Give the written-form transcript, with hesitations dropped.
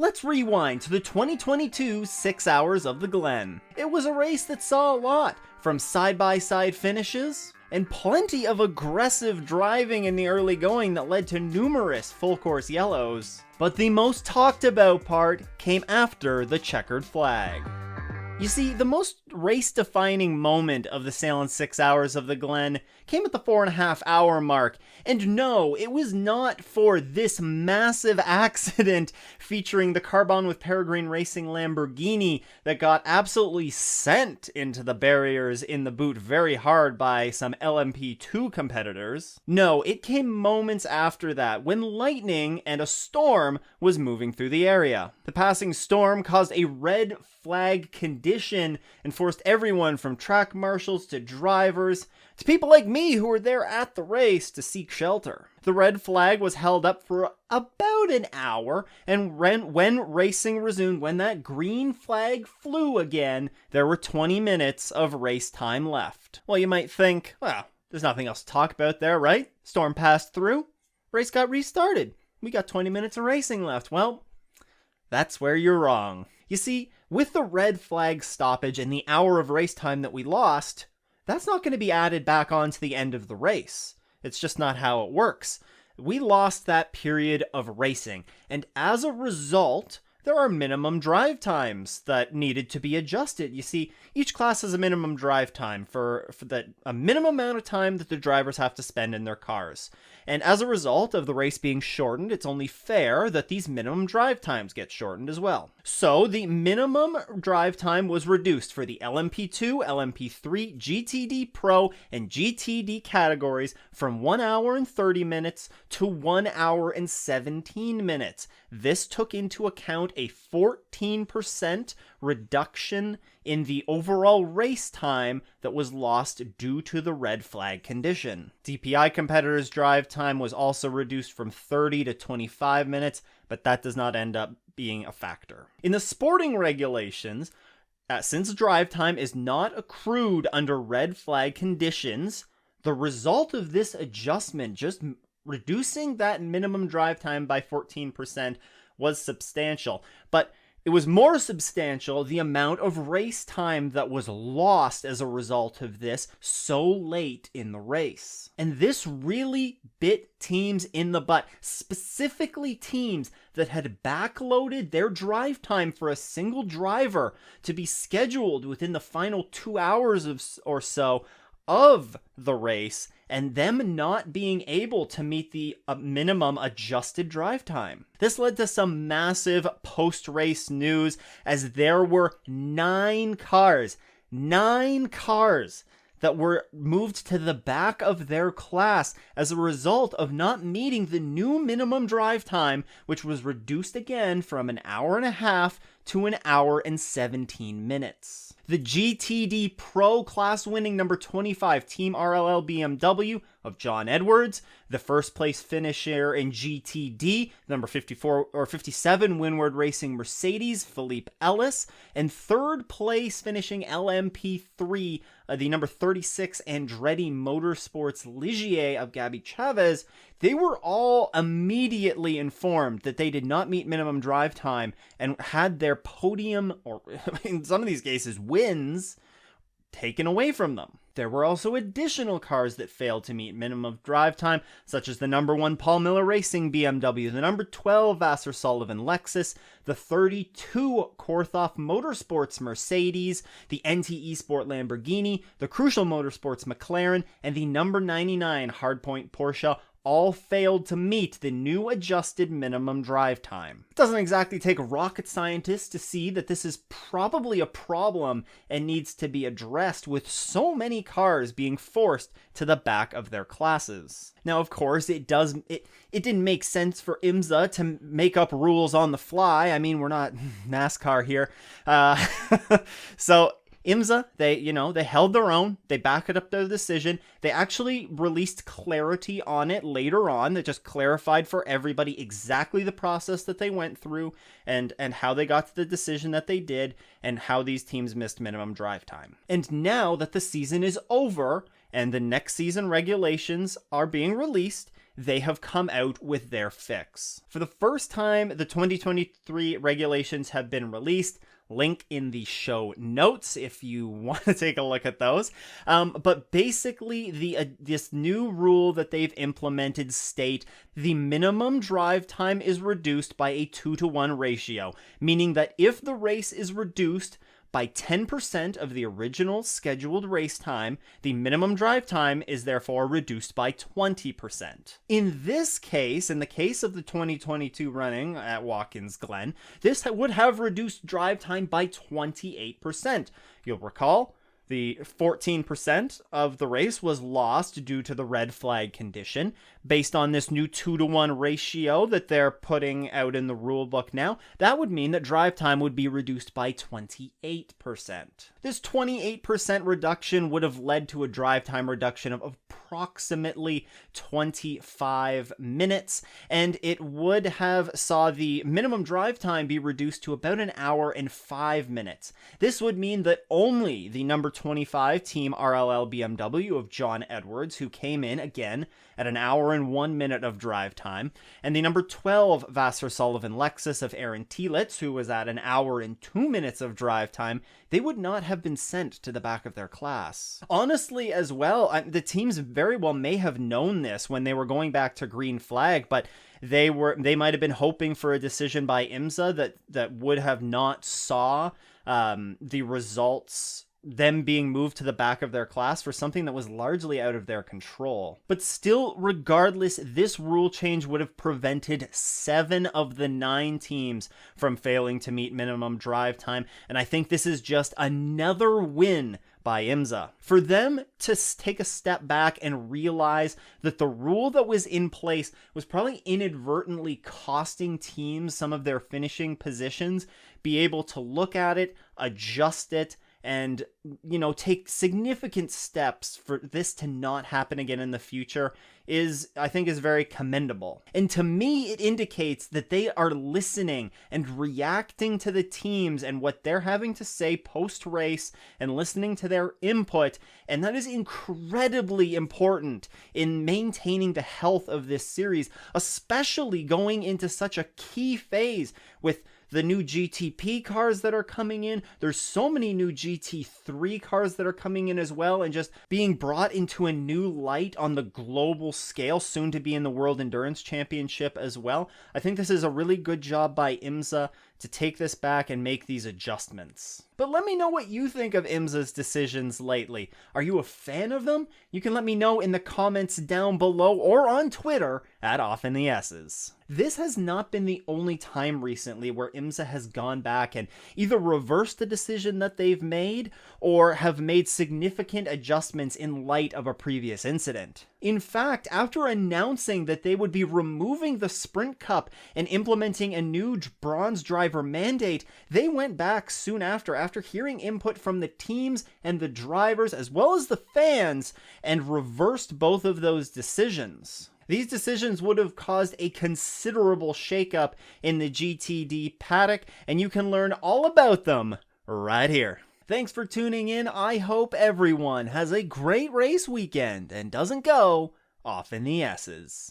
Let's rewind to the 2022 6 Hours of the Glen. It was a race that saw a lot, from side-by-side finishes, and plenty of aggressive driving in the early going that led to numerous full-course yellows. But the most talked about part came after the checkered flag. You see, the most race-defining moment of the Salem 6 Hours of the Glen came at the 4.5 hour mark. And no, it was not for this massive accident featuring the Carbon with Peregrine Racing Lamborghini that got absolutely sent into the barriers in the boot very hard by some LMP2 competitors. No, it came moments after that when lightning and a storm was moving through the area. The passing storm caused a red flag condition and forced everyone from track marshals to drivers to people like me who were there at the race to seek shelter. The red flag was held up for about an hour, and when racing resumed, when that green flag flew again, there were 20 minutes of race time left. Well, you might think, well, there's nothing else to talk about there, right? Storm passed through, race got restarted. We got 20 minutes of racing left. Well, that's where you're wrong. You see, with the red flag stoppage and the hour of race time that we lost, that's not going to be added back on to the end of the race. It's just not how it works. We lost that period of racing, and as a result, there are minimum drive times that needed to be adjusted. You see, each class has a minimum drive time for a minimum amount of time that the drivers have to spend in their cars. And as a result of the race being shortened, it's only fair that these minimum drive times get shortened as well. So the minimum drive time was reduced for the LMP2, LMP3, GTD Pro, and GTD categories from 1 hour and 30 minutes to 1 hour and 17 minutes. This took into account a 14% reduction in the overall race time that was lost due to the red flag condition. DPI competitors' drive time was also reduced from 30 to 25 minutes, but that does not end up being a factor. In the sporting regulations, since drive time is not accrued under red flag conditions, the result of this adjustment, just reducing that minimum drive time by 14%, was substantial. But it was more substantial the amount of race time that was lost as a result of this so late in the race. And this really bit teams in the butt, specifically teams that had backloaded their drive time for a single driver to be scheduled within the final 2 hours or so of the race, and them not being able to meet the minimum adjusted drive time. This led to some massive post-race news, as there were 9 cars that were moved to the back of their class as a result of not meeting the new minimum drive time, which was reduced again from an hour and a half to an hour and 17 minutes. The GTD Pro class winning number 25 Team RLL BMW of John Edwards, the first place finisher in GTD, number 54 or 57 Windward Racing Mercedes, Philippe Ellis, and third place finishing LMP3, the number 36 Andretti Motorsports Ligier of Gabby Chavez. They were all immediately informed that they did not meet minimum drive time and had their podium, or in some of these cases, wins, taken away from them. There were also additional cars that failed to meet minimum drive time, such as the number 1 Paul Miller Racing BMW, the number 12 Vassar Sullivan Lexus, the 32 Korthoff Motorsports Mercedes, the NT Esport Lamborghini, the Crucial Motorsports McLaren, and the number 99 Hardpoint Porsche, all failed to meet the new adjusted minimum drive time. It doesn't exactly take rocket scientists to see that this is probably a problem and needs to be addressed, with so many cars being forced to the back of their classes. Now, of course, it didn't make sense for IMSA to make up rules on the fly. I mean, we're not NASCAR here. So IMSA, they held their own. They backed up their decision. They actually released clarity on it later on that just clarified for everybody exactly the process that they went through and how they got to the decision that they did and how these teams missed minimum drive time. And now that the season is over and the next season regulations are being released, they have come out with their fix. For the first time, the 2023 regulations have been released. Link in the show notes if you want to take a look at those. But basically, this new rule that they've implemented state the minimum drive time is reduced by a 2-to-1 ratio, meaning that if the race is reduced by 10% of the original scheduled race time, the minimum drive time is therefore reduced by 20%. In this case, in the case of the 2022 running at Watkins Glen, this would have reduced drive time by 28%. You'll recall, the 14% of the race was lost due to the red flag condition. Based on this new 2-to-1 ratio that they're putting out in the rule book now, that would mean that drive time would be reduced by 28%. This 28% reduction would have led to a drive time reduction of approximately 25 minutes, and it would have saw the minimum drive time be reduced to about an hour and 5 minutes. This would mean that only the number 25 Team RLL BMW of John Edwards, who came in again at an hour and 1 minute of drive time, and the number 12 Vassar Sullivan Lexus of Aaron Telitz, who was at an hour and 2 minutes of drive time, they would not have been sent to the back of their class. Honestly, as well, the teams very well may have known this when they were going back to green flag, but they might have been hoping for a decision by IMSA that would have not saw the results, them being moved to the back of their class for something that was largely out of their control. But still, regardless, this rule change would have prevented 7 of the 9 teams from failing to meet minimum drive time, and I think this is just another win by IMSA. For them to take a step back and realize that the rule that was in place was probably inadvertently costing teams some of their finishing positions, be able to look at it, adjust it, and, take significant steps for this to not happen again in the future I think is very commendable. And to me, it indicates that they are listening and reacting to the teams and what they're having to say post-race and listening to their input. And that is incredibly important in maintaining the health of this series, especially going into such a key phase with the new GTP cars that are coming in. There's so many new GT3 cars that are coming in as well, and just being brought into a new light on the global scale, soon to be in the World Endurance Championship as well. I think this is a really good job by IMSA to take this back and make these adjustments. But let me know what you think of IMSA's decisions lately. Are you a fan of them? You can let me know in the comments down below or on Twitter at OffInTheS's. This has not been the only time recently where IMSA has gone back and either reversed the decision that they've made or have made significant adjustments in light of a previous incident. In fact, after announcing that they would be removing the Sprint Cup and implementing a new bronze driver mandate, they went back soon after hearing input from the teams and the drivers as well as the fans, and reversed both of those decisions. These decisions would have caused a considerable shakeup in the GTD paddock, and you can learn all about them right here. Thanks for tuning in. I hope everyone has a great race weekend and doesn't go off in the S's.